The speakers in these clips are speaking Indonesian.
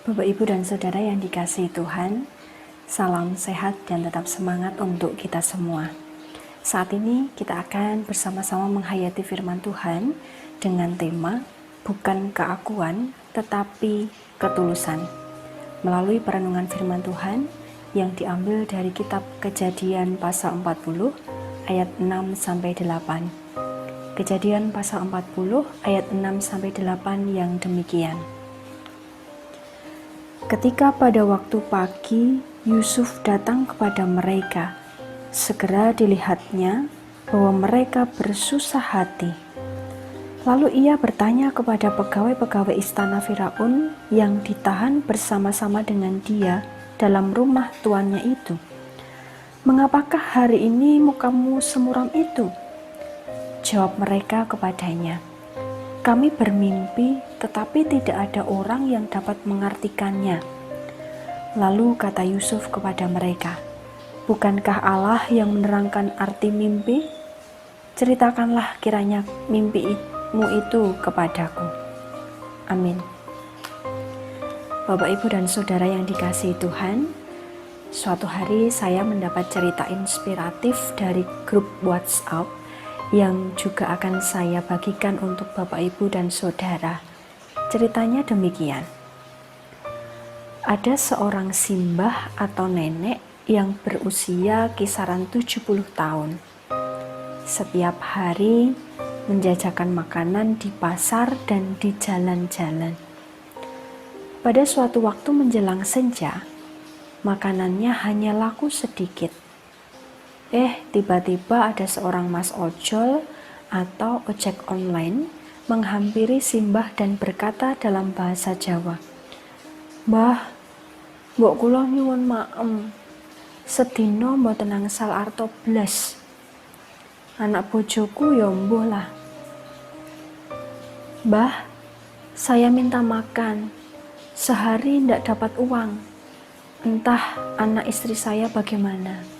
Bapak, Ibu, dan Saudara yang dikasihi Tuhan, salam sehat dan tetap semangat untuk kita semua. Saat ini kita akan bersama-sama menghayati firman Tuhan dengan tema bukan keakuan tetapi ketulusan. Melalui perenungan firman Tuhan yang diambil dari kitab Kejadian pasal 40 ayat 6-8. Kejadian pasal 40 ayat 6-8 yang demikian. Ketika pada waktu pagi Yusuf datang kepada mereka, segera dilihatnya bahwa mereka bersusah hati. Lalu ia bertanya kepada pegawai-pegawai istana Firaun yang ditahan bersama-sama dengan dia dalam rumah tuannya itu, "Mengapakah hari ini mukamu semuram itu?" Jawab mereka kepadanya, "Kami bermimpi, tetapi tidak ada orang yang dapat mengartikannya." Lalu kata Yusuf kepada mereka, "Bukankah Allah yang menerangkan arti mimpi? Ceritakanlah kiranya mimpimu itu kepadaku." Amin. Bapak, Ibu, dan Saudara yang dikasihi Tuhan, suatu hari saya mendapat cerita inspiratif dari grup WhatsApp yang juga akan saya bagikan untuk Bapak, Ibu, dan Saudara. Ceritanya demikian. Ada seorang simbah atau nenek yang berusia kisaran 70 tahun. Setiap hari menjajakan makanan di pasar dan di jalan-jalan. Pada suatu waktu menjelang senja, makanannya hanya laku sedikit. Tiba-tiba ada seorang mas ojol atau ojek online menghampiri simbah dan berkata dalam bahasa Jawa, "Mbah, mbok kula nyuwun maem, sedina mboten angsal arta blas. Anak bojoku ya mbuh lah. Mbah, saya minta makan, sehari ndak dapat uang. Entah anak istri saya bagaimana."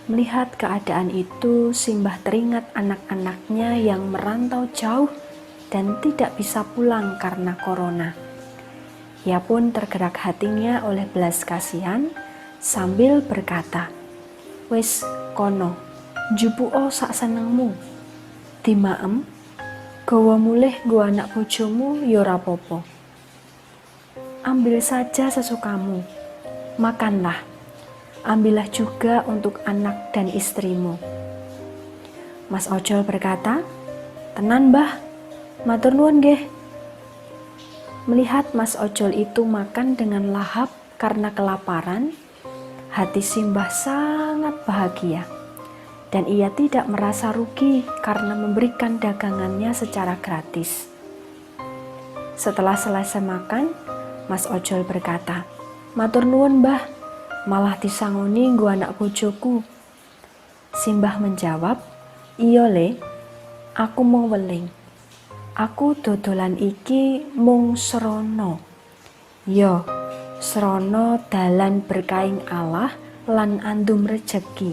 Melihat keadaan itu, simbah teringat anak-anaknya yang merantau jauh dan tidak bisa pulang karena corona. Ia pun tergerak hatinya oleh belas kasihan sambil berkata, "Wis kono, njupuo sak senengmu. Dimaem, gawa mulih nggo anak bojomu ya ora apa-apa. Ambil saja sesukamu, makanlah. Ambillah juga untuk anak dan istrimu." Mas ojol berkata, "Tenan, Mbah, matur nuwun nggih." Melihat mas ojol itu makan dengan lahap karena kelaparan, hati simbah sangat bahagia dan ia tidak merasa rugi karena memberikan dagangannya secara gratis. Setelah selesai makan, mas ojol berkata, "Matur nuwun, Mbah, malah disangoni nggo anak bojoku." Simbah menjawab, "Iya le, aku mung weling. Aku dodolan iki mung srana. Ya, srana dalan berkaing Allah lan andum rejeki.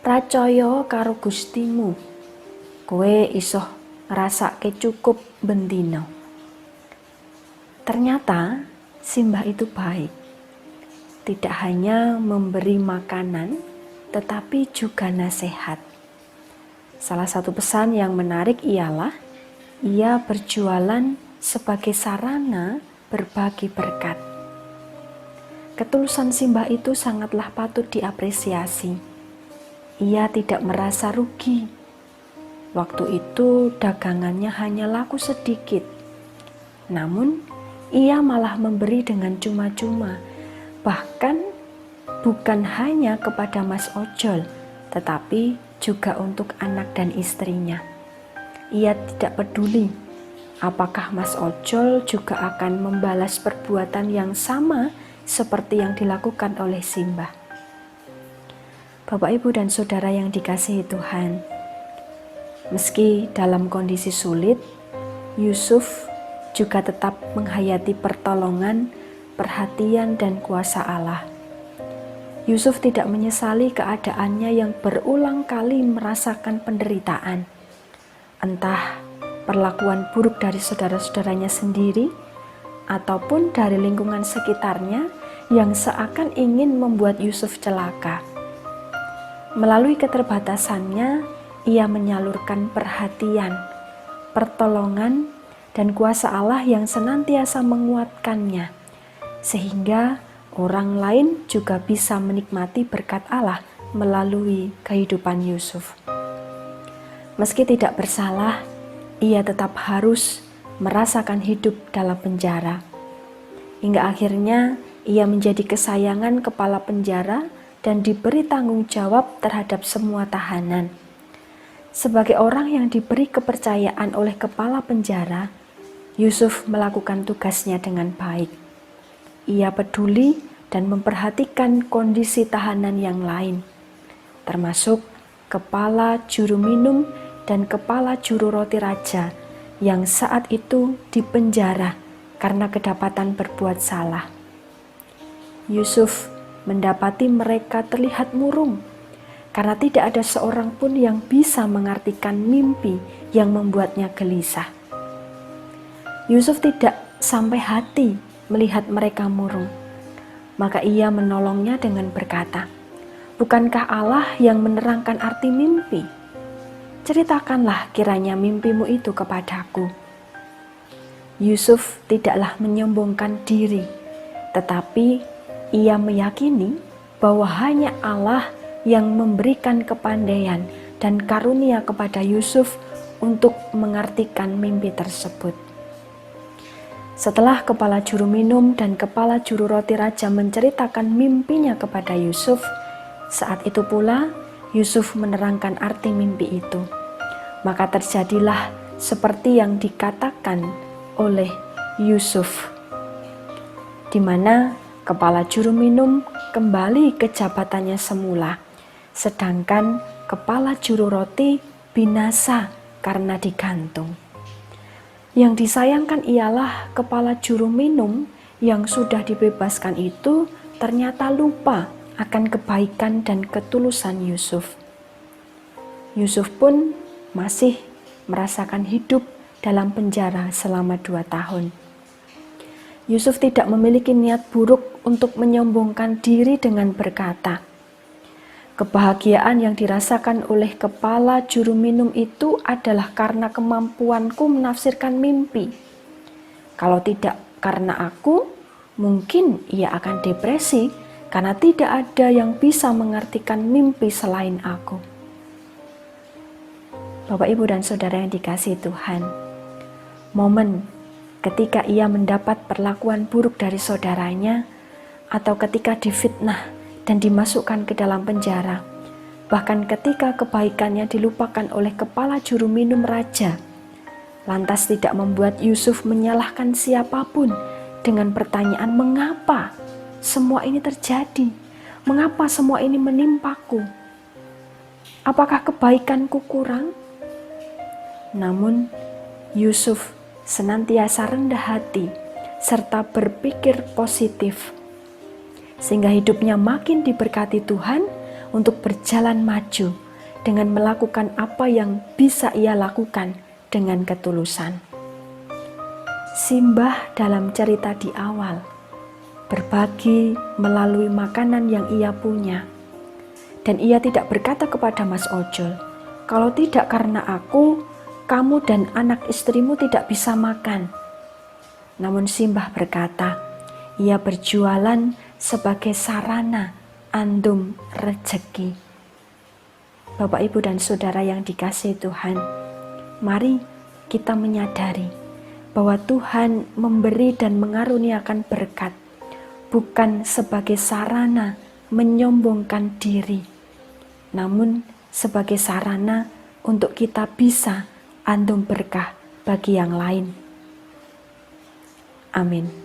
Pracaya karo Gustimu, kowe iso ngrasake cukup bendina." Ternyata simbah itu baik. Tidak hanya memberi makanan, tetapi juga nasihat. Salah satu pesan yang menarik ialah ia berjualan sebagai sarana berbagi berkat. Ketulusan simbah itu sangatlah patut diapresiasi. Ia tidak merasa rugi. Waktu itu dagangannya hanya laku sedikit. Namun, ia malah memberi dengan cuma-cuma. Bahkan bukan hanya kepada mas ojol, tetapi juga untuk anak dan istrinya. Ia tidak peduli apakah mas ojol juga akan membalas perbuatan yang sama seperti yang dilakukan oleh simbah. Bapak, Ibu, dan Saudara yang dikasihi Tuhan, meski dalam kondisi sulit, Yusuf juga tetap menghayati pertolongan, perhatian, dan kuasa Allah. Yusuf tidak menyesali keadaannya yang berulang kali merasakan penderitaan. Entah perlakuan buruk dari saudara-saudaranya sendiri ataupun dari lingkungan sekitarnya yang seakan ingin membuat Yusuf celaka. Melalui keterbatasannya, ia menyalurkan perhatian, pertolongan, dan kuasa Allah yang senantiasa menguatkannya, sehingga orang lain juga bisa menikmati berkat Allah melalui kehidupan Yusuf. Meski tidak bersalah, ia tetap harus merasakan hidup dalam penjara. Hingga akhirnya ia menjadi kesayangan kepala penjara dan diberi tanggung jawab terhadap semua tahanan. Sebagai orang yang diberi kepercayaan oleh kepala penjara, Yusuf melakukan tugasnya dengan baik. Ia peduli dan memperhatikan kondisi tahanan yang lain, termasuk kepala juru minum dan kepala juru roti raja yang saat itu dipenjara karena kedapatan berbuat salah. Yusuf mendapati mereka terlihat murung karena tidak ada seorang pun yang bisa mengartikan mimpi yang membuatnya gelisah. Yusuf tidak sampai hati melihat mereka murung, maka ia menolongnya dengan berkata, "Bukankah Allah yang menerangkan arti mimpi? Ceritakanlah kiranya mimpimu itu kepadaku." Yusuf tidaklah menyombongkan diri, tetapi ia meyakini bahwa hanya Allah yang memberikan kepandaian dan karunia kepada Yusuf untuk mengartikan mimpi tersebut. Setelah kepala juru minum dan kepala juru roti raja menceritakan mimpinya kepada Yusuf, saat itu pula Yusuf menerangkan arti mimpi itu. Maka terjadilah seperti yang dikatakan oleh Yusuf, di mana kepala juru minum kembali ke jabatannya semula, sedangkan kepala juru roti binasa karena digantung. Yang disayangkan ialah kepala juru minum yang sudah dibebaskan itu ternyata lupa akan kebaikan dan ketulusan Yusuf. Yusuf pun masih merasakan hidup dalam penjara selama 2 tahun. Yusuf tidak memiliki niat buruk untuk menyombongkan diri dengan berkata, "Kebahagiaan yang dirasakan oleh kepala juru minum itu adalah karena kemampuanku menafsirkan mimpi. Kalau tidak karena aku, mungkin ia akan depresi karena tidak ada yang bisa mengartikan mimpi selain aku." Bapak, Ibu, dan Saudara yang dikasihi Tuhan, momen ketika ia mendapat perlakuan buruk dari saudaranya, atau ketika difitnah dan dimasukkan ke dalam penjara, bahkan ketika kebaikannya dilupakan oleh kepala juru minum raja, lantas tidak membuat Yusuf menyalahkan siapapun dengan pertanyaan, "Mengapa semua ini terjadi? Mengapa semua ini menimpaku? Apakah kebaikanku kurang?" Namun Yusuf senantiasa rendah hati serta berpikir positif, sehingga hidupnya makin diberkati Tuhan untuk berjalan maju dengan melakukan apa yang bisa ia lakukan dengan ketulusan. Simbah dalam cerita di awal berbagi melalui makanan yang ia punya, dan ia tidak berkata kepada Mas Ojol, "Kalau tidak karena aku, kamu dan anak istrimu tidak bisa makan." Namun Simbah berkata, ia berjualan sebagai sarana andum rezeki. Bapak, Ibu, dan Saudara yang dikasihi Tuhan, mari kita menyadari bahwa Tuhan memberi dan mengaruniakan berkat bukan sebagai sarana menyombongkan diri, namun sebagai sarana untuk kita bisa andum berkah bagi yang lain. Amin.